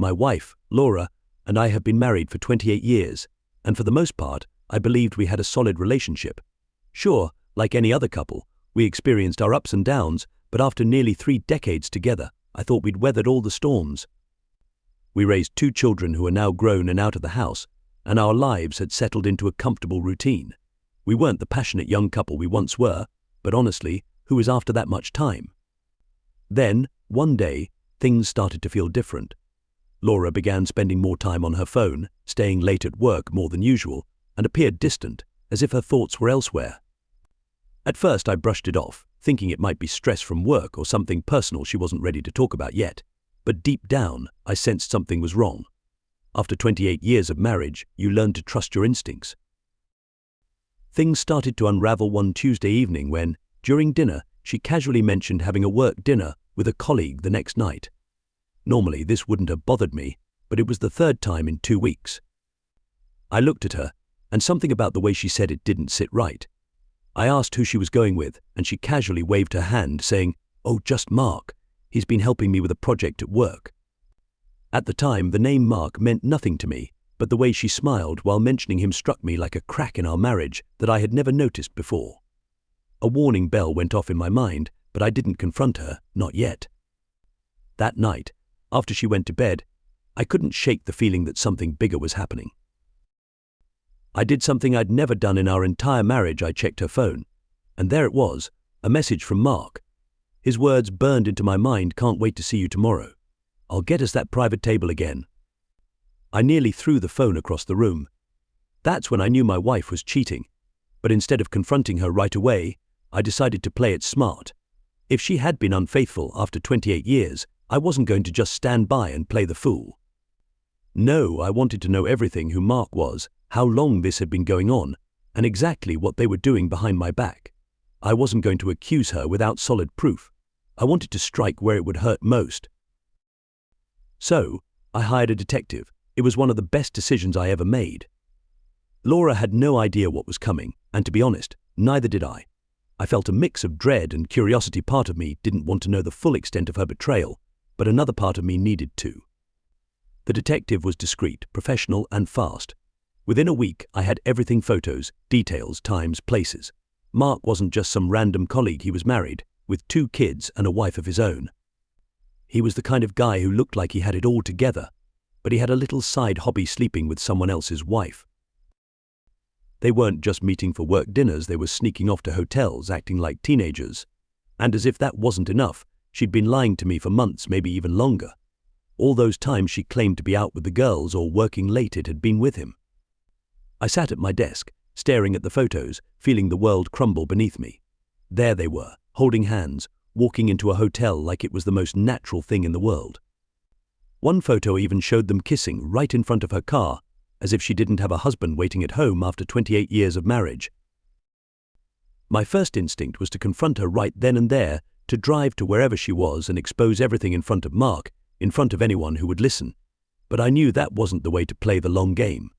My wife, Laura, and I have been married for 28 years, and for the most part, I believed we had a solid relationship. Sure, like any other couple, we experienced our ups and downs, but after nearly 3 decades together, I thought we'd weathered all the storms. We raised 2 children who are now grown and out of the house, and our lives had settled into a comfortable routine. We weren't the passionate young couple we once were, but honestly, who is after that much time? Then, one day, things started to feel different. Laura began spending more time on her phone, staying late at work more than usual, and appeared distant, as if her thoughts were elsewhere. At first I brushed it off, thinking it might be stress from work or something personal she wasn't ready to talk about yet. But deep down, I sensed something was wrong. After 28 years of marriage, you learn to trust your instincts. Things started to unravel one Tuesday evening when, during dinner, she casually mentioned having a work dinner with a colleague the next night. Normally, this wouldn't have bothered me, but it was the 3rd time in 2 weeks. I looked at her, and something about the way she said it didn't sit right. I asked who she was going with, and she casually waved her hand, saying, "Oh, just Mark. He's been helping me with a project at work." At the time, the name Mark meant nothing to me, but the way she smiled while mentioning him struck me like a crack in our marriage that I had never noticed before. A warning bell went off in my mind, but I didn't confront her, not yet. That night, after she went to bed, I couldn't shake the feeling that something bigger was happening. I did something I'd never done in our entire marriage. I checked her phone, and there it was, a message from Mark. His words burned into my mind, "Can't wait to see you tomorrow. I'll get us that private table again." I nearly threw the phone across the room. That's when I knew my wife was cheating, but instead of confronting her right away, I decided to play it smart. If she had been unfaithful after 28 years, I wasn't going to just stand by and play the fool. No, I wanted to know everything: who Mark was, how long this had been going on, and exactly what they were doing behind my back. I wasn't going to accuse her without solid proof. I wanted to strike where it would hurt most. So, I hired a detective. It was one of the best decisions I ever made. Laura had no idea what was coming, and to be honest, neither did I. I felt a mix of dread and curiosity. Part of me didn't want to know the full extent of her betrayal, but another part of me needed to. The detective was discreet, professional, and fast. Within a week, I had everything: photos, details, times, places. Mark wasn't just some random colleague. He was married, with 2 kids and a wife of his own. He was the kind of guy who looked like he had it all together, but he had a little side hobby: sleeping with someone else's wife. They weren't just meeting for work dinners, they were sneaking off to hotels, acting like teenagers. And as if that wasn't enough, she'd been lying to me for months, maybe even longer. All those times she claimed to be out with the girls or working late, it had been with him. I sat at my desk, staring at the photos, feeling the world crumble beneath me. There they were, holding hands, walking into a hotel like it was the most natural thing in the world. One photo even showed them kissing right in front of her car, as if she didn't have a husband waiting at home after 28 years of marriage. My first instinct was to confront her right then and there, to drive to wherever she was and expose everything in front of Mark, in front of anyone who would listen. But I knew that wasn't the way to play the long game.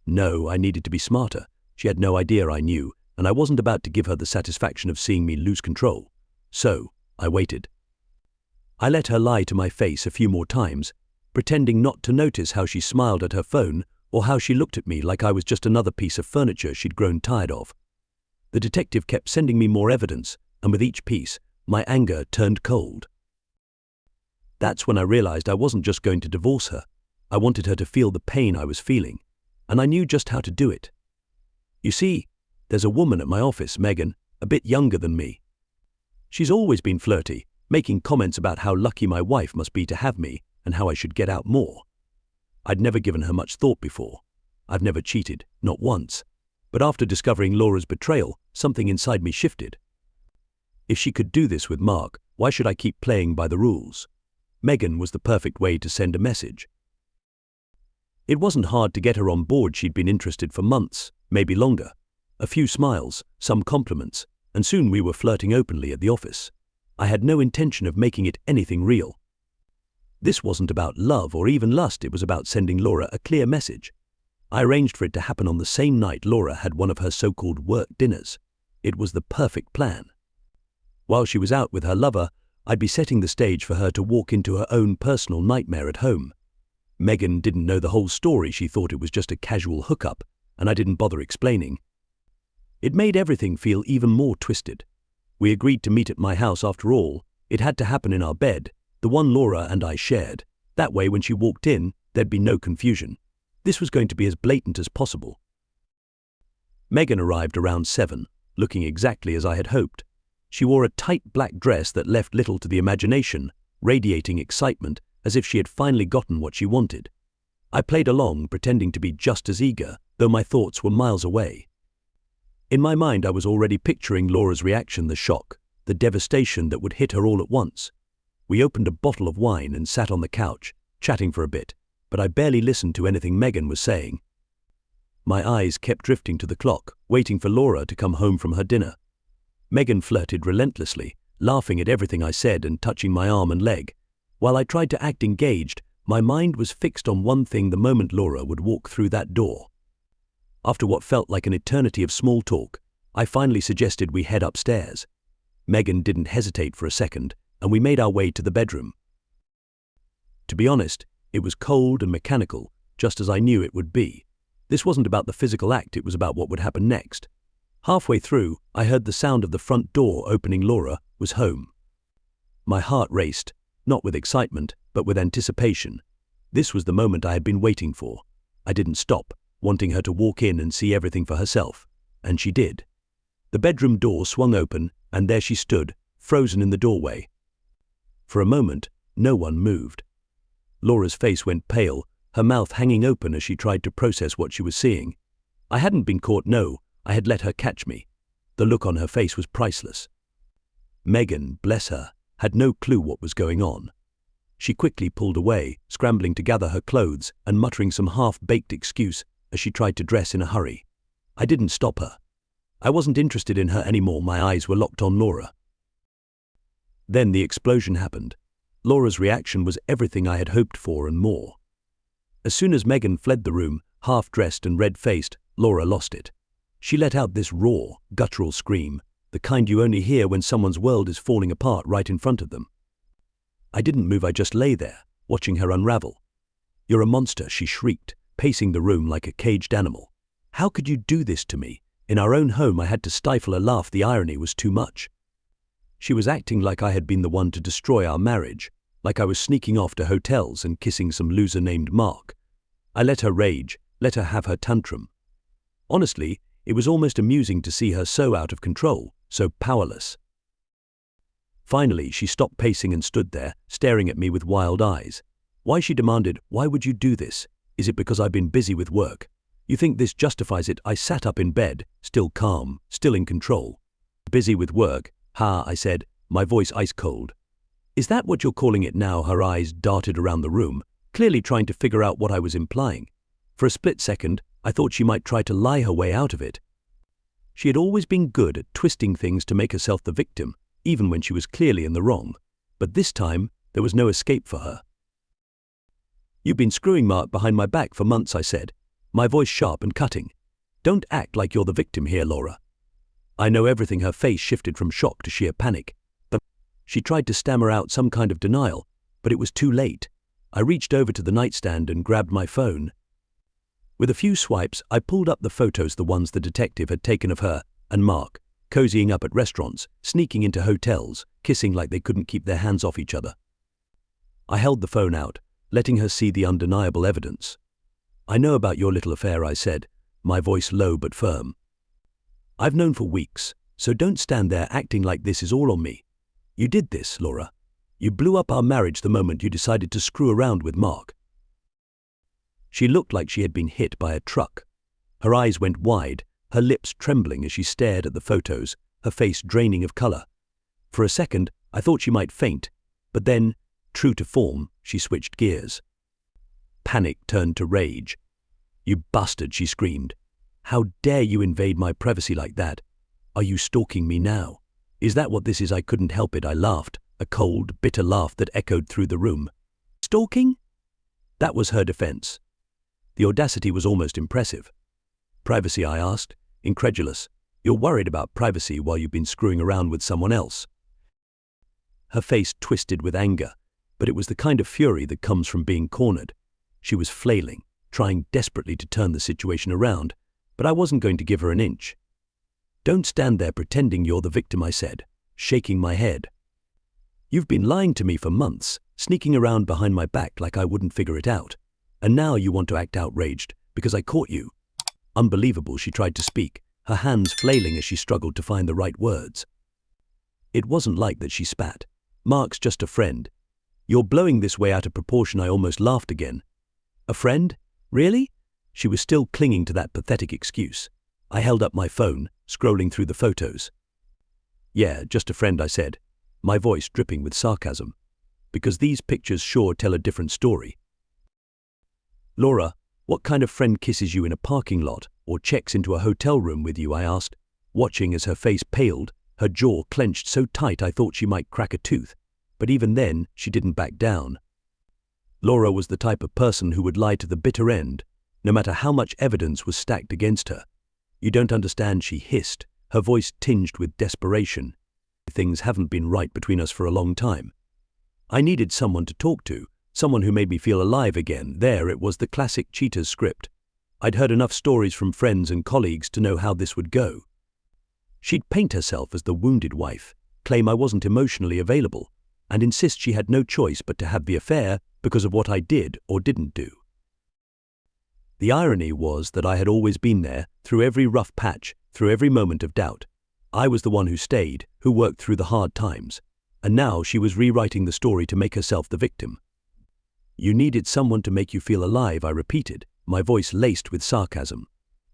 No, I needed to be smarter. She had no idea I knew, and I wasn't about to give her the satisfaction of seeing me lose control. So, I waited. I let her lie to my face a few more times, pretending not to notice how she smiled at her phone or how she looked at me like I was just another piece of furniture she'd grown tired of. The detective kept sending me more evidence, and with each piece, my anger turned cold. That's when I realized I wasn't just going to divorce her. I wanted her to feel the pain I was feeling, and I knew just how to do it. You see, there's a woman at my office, Megan, a bit younger than me. She's always been flirty, making comments about how lucky my wife must be to have me and how I should get out more. I'd never given her much thought before. I've never cheated, not once. But after discovering Laura's betrayal, something inside me shifted. If she could do this with Mark, why should I keep playing by the rules? Megan was the perfect way to send a message. It wasn't hard to get her on board. She'd been interested for months, maybe longer. A few smiles, some compliments, and soon we were flirting openly at the office. I had no intention of making it anything real. This wasn't about love or even lust, it was about sending Laura a clear message. I arranged for it to happen on the same night Laura had one of her so-called work dinners. It was the perfect plan. While she was out with her lover, I'd be setting the stage for her to walk into her own personal nightmare at home. Megan didn't know the whole story. She thought it was just a casual hookup, and I didn't bother explaining. It made everything feel even more twisted. We agreed to meet at my house after all. It had to happen in our bed, the one Laura and I shared. That way, when she walked in, there'd be no confusion. This was going to be as blatant as possible. Megan arrived around 7, looking exactly as I had hoped. She wore a tight black dress that left little to the imagination, radiating excitement as if she had finally gotten what she wanted. I played along, pretending to be just as eager, though my thoughts were miles away. In my mind, I was already picturing Laura's reaction, the shock, the devastation that would hit her all at once. We opened a bottle of wine and sat on the couch, chatting for a bit, but I barely listened to anything Megan was saying. My eyes kept drifting to the clock, waiting for Laura to come home from her dinner. Megan flirted relentlessly, laughing at everything I said and touching my arm and leg. While I tried to act engaged, my mind was fixed on one thing: the moment Laura would walk through that door. After what felt like an eternity of small talk, I finally suggested we head upstairs. Megan didn't hesitate for a second, and we made our way to the bedroom. To be honest, it was cold and mechanical, just as I knew it would be. This wasn't about the physical act, it was about what would happen next. Halfway through, I heard the sound of the front door opening. Laura was home. My heart raced, not with excitement, but with anticipation. This was the moment I had been waiting for. I didn't stop, wanting her to walk in and see everything for herself, and she did. The bedroom door swung open, and there she stood, frozen in the doorway. For a moment, no one moved. Laura's face went pale, her mouth hanging open as she tried to process what she was seeing. I hadn't been caught, no, I had let her catch me. The look on her face was priceless. Megan, bless her, had no clue what was going on. She quickly pulled away, scrambling to gather her clothes and muttering some half-baked excuse as she tried to dress in a hurry. I didn't stop her. I wasn't interested in her anymore. My eyes were locked on Laura. Then the explosion happened. Laura's reaction was everything I had hoped for and more. As soon as Megan fled the room, half-dressed and red-faced, Laura lost it. She let out this raw, guttural scream, the kind you only hear when someone's world is falling apart right in front of them. I didn't move, I just lay there, watching her unravel. "You're a monster," she shrieked, pacing the room like a caged animal. "How could you do this to me?" In our own home, I had to stifle a laugh. The irony was too much. She was acting like I had been the one to destroy our marriage, like I was sneaking off to hotels and kissing some loser named Mark. I let her rage, let her have her tantrum. Honestly, it was almost amusing to see her so out of control, so powerless. Finally, she stopped pacing and stood there, staring at me with wild eyes. "Why?" she demanded. "Why would you do this? Is it because I've been busy with work? You think this justifies it?" I sat up in bed, still calm, still in control. "Busy with work? Ha," I said, my voice ice cold. "Is that what you're calling it now?" Her eyes darted around the room, clearly trying to figure out what I was implying. For a split second, I thought she might try to lie her way out of it. She had always been good at twisting things to make herself the victim, even when she was clearly in the wrong. But this time, there was no escape for her. "You've been screwing Mark behind my back for months," I said, my voice sharp and cutting. "Don't act like you're the victim here, Laura." I know everything. Her face shifted from shock to sheer panic. She tried to stammer out some kind of denial, but it was too late. I reached over to the nightstand and grabbed my phone. With a few swipes, I pulled up the photos, the ones the detective had taken of her and Mark, cozying up at restaurants, sneaking into hotels, kissing like they couldn't keep their hands off each other. I held the phone out, letting her see the undeniable evidence. "I know about your little affair," I said, my voice low but firm. "I've known for weeks, so don't stand there acting like this is all on me. You did this, Laura. You blew up our marriage the moment you decided to screw around with Mark." She looked like she had been hit by a truck. Her eyes went wide, her lips trembling as she stared at the photos, her face draining of color. For a second, I thought she might faint, but then, true to form, she switched gears. Panic turned to rage. "You bastard," she screamed. "How dare you invade my privacy like that? Are you stalking me now? Is that what this is?" I couldn't help it. I laughed, a cold, bitter laugh that echoed through the room. "Stalking?" That was her defense. The audacity was almost impressive. "Privacy?" I asked, incredulous. "You're worried about privacy while you've been screwing around with someone else?" Her face twisted with anger, but it was the kind of fury that comes from being cornered. She was flailing, trying desperately to turn the situation around, but I wasn't going to give her an inch. "Don't stand there pretending you're the victim," I said, shaking my head. "You've been lying to me for months, sneaking around behind my back like I wouldn't figure it out. And now you want to act outraged because I caught you." Unbelievable, she tried to speak, her hands flailing as she struggled to find the right words. It wasn't like that, she spat. "Mark's just a friend. You're blowing this way out of proportion." I almost laughed again. "A friend? Really?" She was still clinging to that pathetic excuse. I held up my phone, scrolling through the photos. "Yeah, just a friend," I said, my voice dripping with sarcasm. "Because these pictures sure tell a different story." "Laura, what kind of friend kisses you in a parking lot or checks into a hotel room with you?" I asked, watching as her face paled, her jaw clenched so tight I thought she might crack a tooth. But even then, she didn't back down. Laura was the type of person who would lie to the bitter end, no matter how much evidence was stacked against her. "You don't understand," she hissed, her voice tinged with desperation. "Things haven't been right between us for a long time. I needed someone to talk to, someone who made me feel alive again." There it was, the classic cheater's script. I'd heard enough stories from friends and colleagues to know how this would go. She'd paint herself as the wounded wife, claim I wasn't emotionally available, and insist she had no choice but to have the affair because of what I did or didn't do. The irony was that I had always been there, through every rough patch, through every moment of doubt. I was the one who stayed, who worked through the hard times, and now she was rewriting the story to make herself the victim. "You needed someone to make you feel alive," I repeated, my voice laced with sarcasm.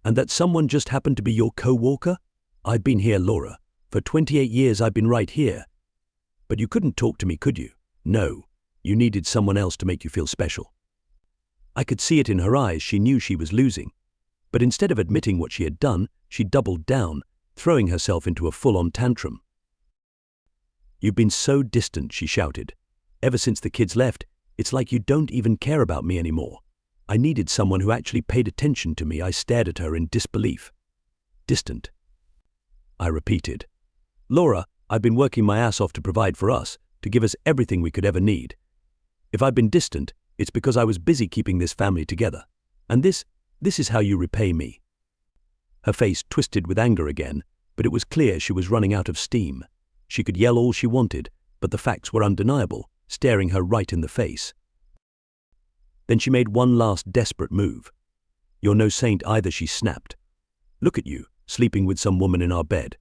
"And that someone just happened to be your co-worker? I've been here, Laura. For 28 years I've been right here. But you couldn't talk to me, could you? No, you needed someone else to make you feel special." I could see it in her eyes. She knew she was losing. But instead of admitting what she had done, she doubled down, throwing herself into a full-on tantrum. "You've been so distant," she shouted. "Ever since the kids left, it's like you don't even care about me anymore. I needed someone who actually paid attention to me." I stared at her in disbelief. "Distant," I repeated. "Laura, I've been working my ass off to provide for us, to give us everything we could ever need. If I've been distant, it's because I was busy keeping this family together. And this is how you repay me." Her face twisted with anger again, but it was clear she was running out of steam. She could yell all she wanted, but the facts were undeniable, staring her right in the face. Then she made one last desperate move. "You're no saint either," she snapped. "Look at you, sleeping with some woman in our bed.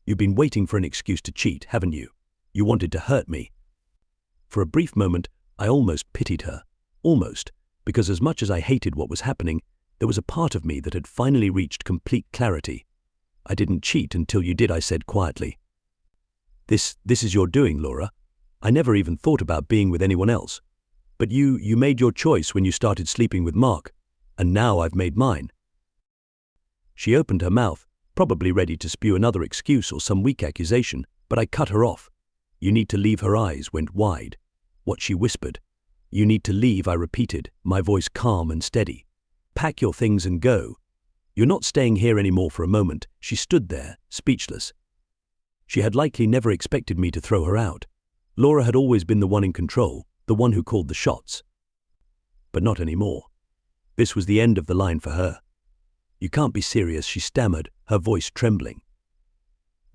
You've been waiting for an excuse to cheat, haven't you? You wanted to hurt me." For a brief moment, I almost pitied her. Almost, because as much as I hated what was happening, there was a part of me that had finally reached complete clarity. "I didn't cheat until you did," I said quietly. This is your doing, Laura. I never even thought about being with anyone else. But you made your choice when you started sleeping with Mark, and now I've made mine." She opened her mouth, probably ready to spew another excuse or some weak accusation, but I cut her off. "You need to leave." Her eyes went wide. What she whispered. "You need to leave," I repeated, my voice calm and steady. "Pack your things and go. You're not staying here anymore." For a moment, she stood there, speechless. She had likely never expected me to throw her out. Laura had always been the one in control, the one who called the shots. But not anymore. This was the end of the line for her. "You can't be serious," she stammered, her voice trembling.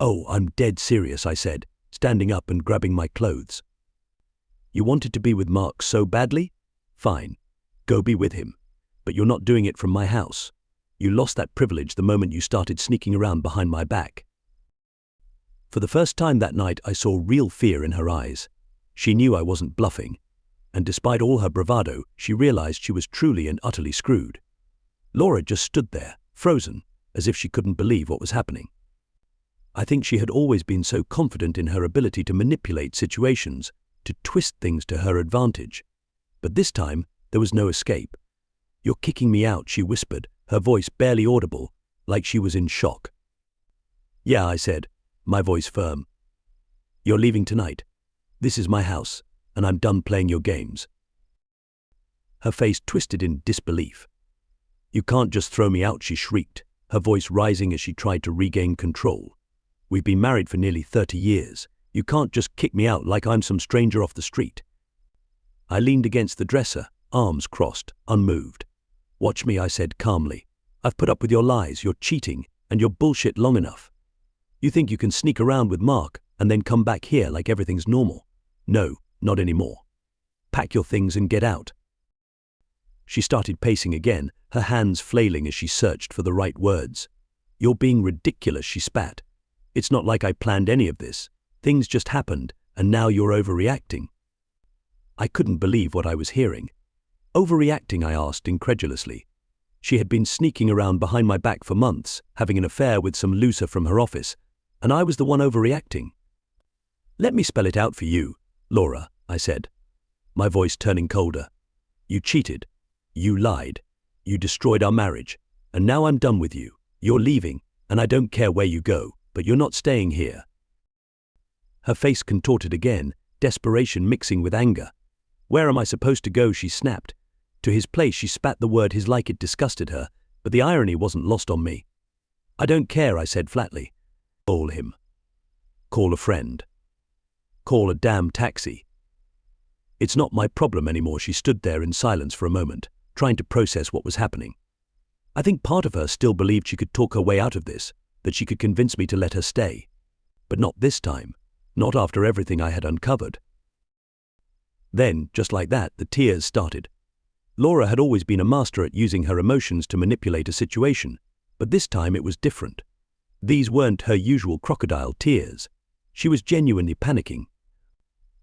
"Oh, I'm dead serious," I said, standing up and grabbing my clothes. "You wanted to be with Mark so badly? Fine. Go be with him. But you're not doing it from my house. You lost that privilege the moment you started sneaking around behind my back." For the first time that night, I saw real fear in her eyes. She knew I wasn't bluffing. And despite all her bravado, she realized she was truly and utterly screwed. Laura just stood there, frozen, as if she couldn't believe what was happening. I think she had always been so confident in her ability to manipulate situations, to twist things to her advantage. But this time, there was no escape. "You're kicking me out," she whispered, her voice barely audible, like she was in shock. "Yeah," I said, my voice firm. "You're leaving tonight. This is my house, and I'm done playing your games." Her face twisted in disbelief. "You can't just throw me out," she shrieked, her voice rising as she tried to regain control. "We've been married for nearly 30 years. You can't just kick me out like I'm some stranger off the street." I leaned against the dresser, arms crossed, unmoved. "Watch me," I said calmly. "I've put up with your lies, your cheating, and your bullshit long enough. You think you can sneak around with Mark and then come back here like everything's normal? No, not anymore. Pack your things and get out." She started pacing again, her hands flailing as she searched for the right words. "You're being ridiculous," she spat. "It's not like I planned any of this. Things just happened, and now you're overreacting." I couldn't believe what I was hearing. Overreacting, I asked incredulously. She had been sneaking around behind my back for months, having an affair with some loser from her office, and I was the one overreacting. "Let me spell it out for you, Laura," I said, my voice turning colder. "You cheated. You lied. You destroyed our marriage. And now I'm done with you. You're leaving, and I don't care where you go, but you're not staying here." Her face contorted again, desperation mixing with anger. "Where am I supposed to go?" she snapped. To his place she spat the word his like it disgusted her, but the irony wasn't lost on me. "I don't care," I said flatly. "Call him. Call a friend. Call a damn taxi." "It's not my problem anymore." She stood there in silence for a moment, trying to process what was happening. I think part of her still believed she could talk her way out of this, that she could convince me to let her stay. But not this time, not after everything I had uncovered. Then, just like that, the tears started. Laura had always been a master at using her emotions to manipulate a situation, but this time it was different. These weren't her usual crocodile tears. She was genuinely panicking.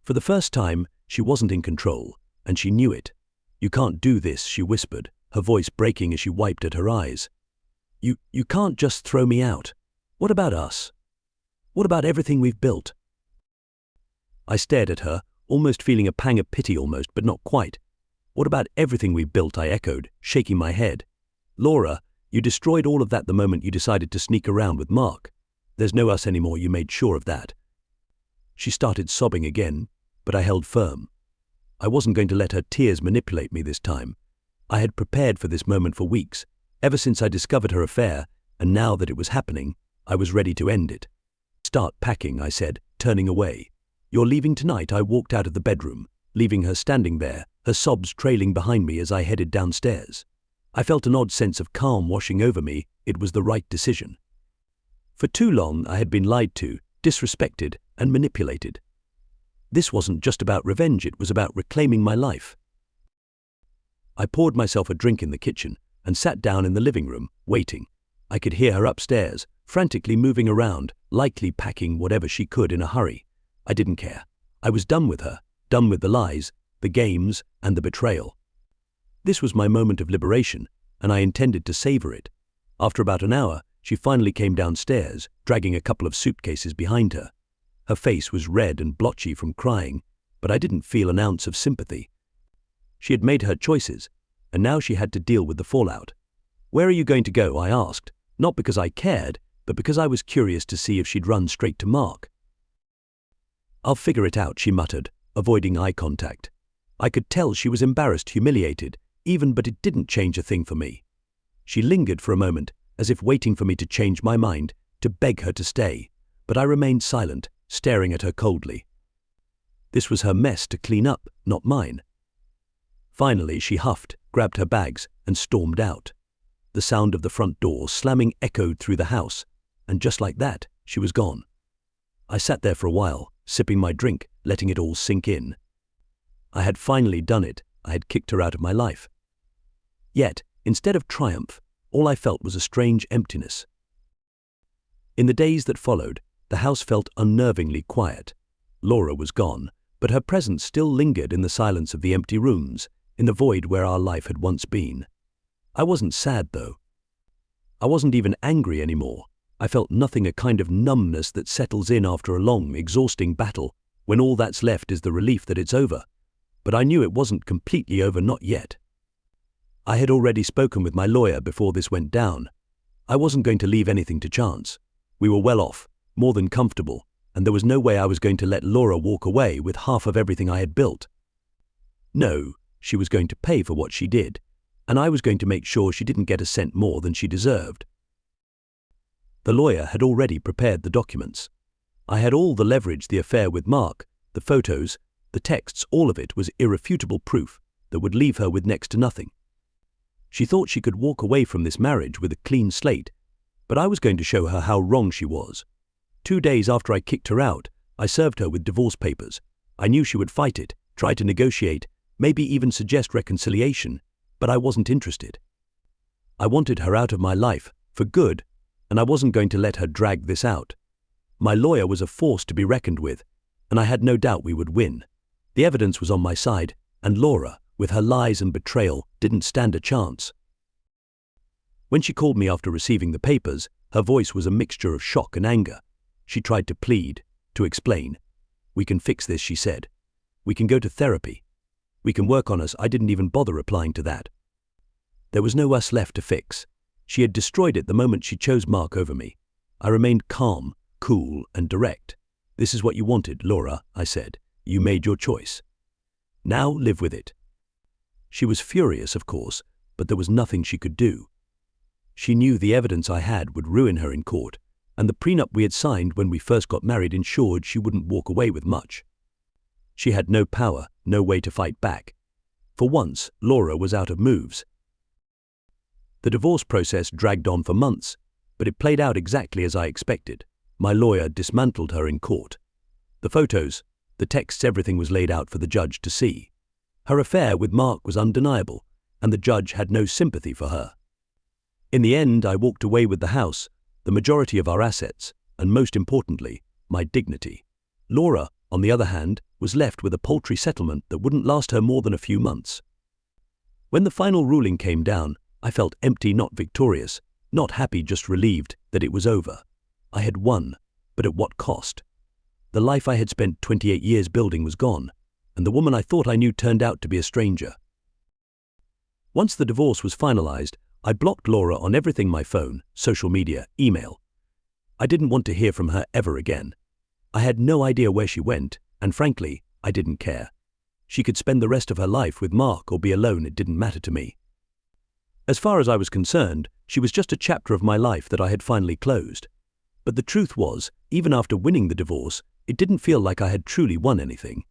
For the first time, she wasn't in control, and she knew it. "You can't do this," she whispered, her voice breaking as she wiped at her eyes. You can't just throw me out. What about us? What about everything we've built?" I stared at her, almost feeling a pang of pity almost, but not quite. "What about everything we built?" I echoed, shaking my head. "Laura, you destroyed all of that the moment you decided to sneak around with Mark. There's no us anymore, you made sure of that." She started sobbing again, but I held firm. I wasn't going to let her tears manipulate me this time. I had prepared for this moment for weeks, ever since I discovered her affair, and now that it was happening, I was ready to end it. "Start packing," I said, turning away. "You're leaving tonight." I walked out of the bedroom, leaving her standing there, her sobs trailing behind me as I headed downstairs. I felt an odd sense of calm washing over me. It was the right decision. For too long I had been lied to, disrespected, and manipulated. This wasn't just about revenge, it was about reclaiming my life. I poured myself a drink in the kitchen and sat down in the living room, waiting. I could hear her upstairs, frantically moving around, likely packing whatever she could in a hurry. I didn't care. I was done with her, done with the lies, the games, and the betrayal. This was my moment of liberation, and I intended to savor it. After about an hour, she finally came downstairs, dragging a couple of suitcases behind her. Her face was red and blotchy from crying, but I didn't feel an ounce of sympathy. She had made her choices, and now she had to deal with the fallout. "Where are you going to go?" I asked, not because I cared, but because I was curious to see if she'd run straight to Mark. "I'll figure it out," she muttered, avoiding eye contact. I could tell she was embarrassed, humiliated, even, but it didn't change a thing for me. She lingered for a moment, as if waiting for me to change my mind, to beg her to stay, but I remained silent, staring at her coldly. This was her mess to clean up, not mine. Finally, she huffed, grabbed her bags, and stormed out. The sound of the front door slamming echoed through the house, and just like that, she was gone. I sat there for a while, sipping my drink, letting it all sink in. I had finally done it. I had kicked her out of my life. Yet, instead of triumph, all I felt was a strange emptiness. In the days that followed, the house felt unnervingly quiet. Laura was gone, but her presence still lingered in the silence of the empty rooms, in the void where our life had once been. I wasn't sad, though. I wasn't even angry anymore. I felt nothing, a kind of numbness that settles in after a long, exhausting battle, when all that's left is the relief that it's over. But I knew it wasn't completely over, not yet. I had already spoken with my lawyer before this went down. I wasn't going to leave anything to chance. We were well off, more than comfortable, and there was no way I was going to let Laura walk away with half of everything I had built. No, she was going to pay for what she did, and I was going to make sure she didn't get a cent more than she deserved. The lawyer had already prepared the documents. I had all the leverage, the affair with Mark, the photos, the texts, all of it was irrefutable proof, that would leave her with next to nothing. She thought she could walk away from this marriage with a clean slate, but I was going to show her how wrong she was. 2 days after I kicked her out, I served her with divorce papers. I knew she would fight it, try to negotiate, maybe even suggest reconciliation, but I wasn't interested. I wanted her out of my life, for good, and I wasn't going to let her drag this out. My lawyer was a force to be reckoned with, and I had no doubt we would win. The evidence was on my side, and Laura, with her lies and betrayal, didn't stand a chance. When she called me after receiving the papers, her voice was a mixture of shock and anger. She tried to plead, to explain. "We can fix this," she said. "We can go to therapy. We can work on us." I didn't even bother replying to that. There was no us left to fix. She had destroyed it the moment she chose Mark over me. I remained calm, cool, and direct. "This is what you wanted, Laura," I said. "You made your choice. Now live with it." She was furious, of course, but there was nothing she could do. She knew the evidence I had would ruin her in court, and the prenup we had signed when we first got married ensured she wouldn't walk away with much. She had no power, no way to fight back. For once, Laura was out of moves. The divorce process dragged on for months, but it played out exactly as I expected. My lawyer dismantled her in court. The photos, the texts, everything was laid out for the judge to see. Her affair with Mark was undeniable, and the judge had no sympathy for her. In the end, I walked away with the house, the majority of our assets, and most importantly, my dignity. Laura, on the other hand, was left with a paltry settlement that wouldn't last her more than a few months. When the final ruling came down, I felt empty, not victorious, not happy, just relieved that it was over. I had won, but at what cost? The life I had spent 28 years building was gone, and the woman I thought I knew turned out to be a stranger. Once the divorce was finalized, I blocked Laura on everything: my phone, social media, email. I didn't want to hear from her ever again. I had no idea where she went, and frankly, I didn't care. She could spend the rest of her life with Mark or be alone, it didn't matter to me. As far as I was concerned, she was just a chapter of my life that I had finally closed. But the truth was, even after winning the divorce, it didn't feel like I had truly won anything.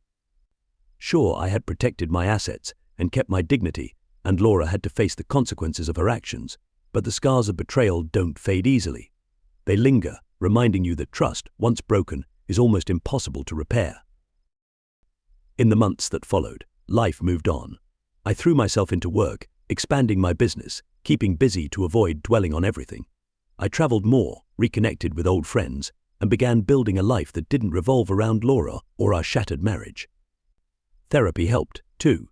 Sure, I had protected my assets and kept my dignity, and Laura had to face the consequences of her actions, but the scars of betrayal don't fade easily. They linger, reminding you that trust, once broken, is almost impossible to repair. In the months that followed, life moved on. I threw myself into work, expanding my business, keeping busy to avoid dwelling on everything. I traveled more, reconnected with old friends, and began building a life that didn't revolve around Laura or our shattered marriage. Therapy helped, too.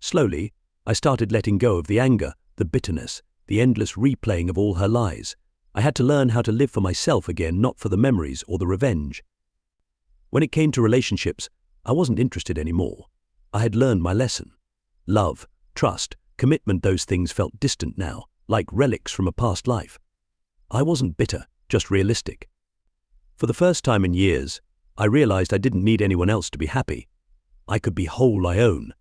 Slowly, I started letting go of the anger, the bitterness, the endless replaying of all her lies. I had to learn how to live for myself again, not for the memories or the revenge. When it came to relationships, I wasn't interested anymore. I had learned my lesson. Love, trust, commitment, those things felt distant now, like relics from a past life. I wasn't bitter, just realistic. For the first time in years, I realized I didn't need anyone else to be happy. I could be whole on my own.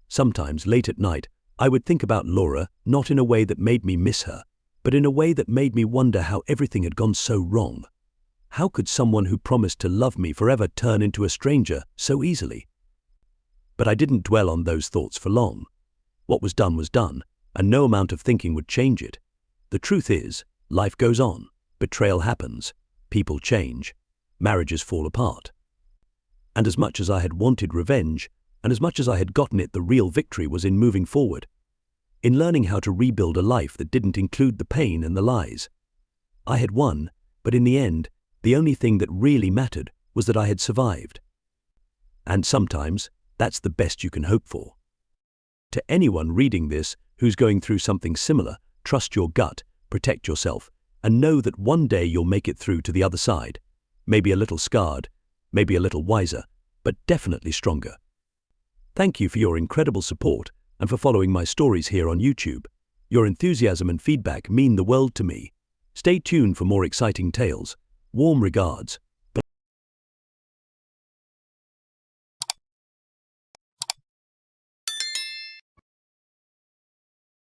Sometimes, late at night, I would think about Laura, not in a way that made me miss her, but in a way that made me wonder how everything had gone so wrong. How could someone who promised to love me forever turn into a stranger so easily? But I didn't dwell on those thoughts for long. What was done, and no amount of thinking would change it. The truth is, life goes on, betrayal happens, people change, marriages fall apart. And as much as I had wanted revenge, and as much as I had gotten it, the real victory was in moving forward, in learning how to rebuild a life that didn't include the pain and the lies. I had won, but in the end, the only thing that really mattered was that I had survived. And sometimes, that's the best you can hope for. To anyone reading this who's going through something similar, trust your gut, protect yourself, and know that one day you'll make it through to the other side. Maybe a little scarred, maybe a little wiser, but definitely stronger. Thank you for your incredible support and for following my stories here on YouTube. Your enthusiasm and feedback mean the world to me. Stay tuned for more exciting tales. Warm regards.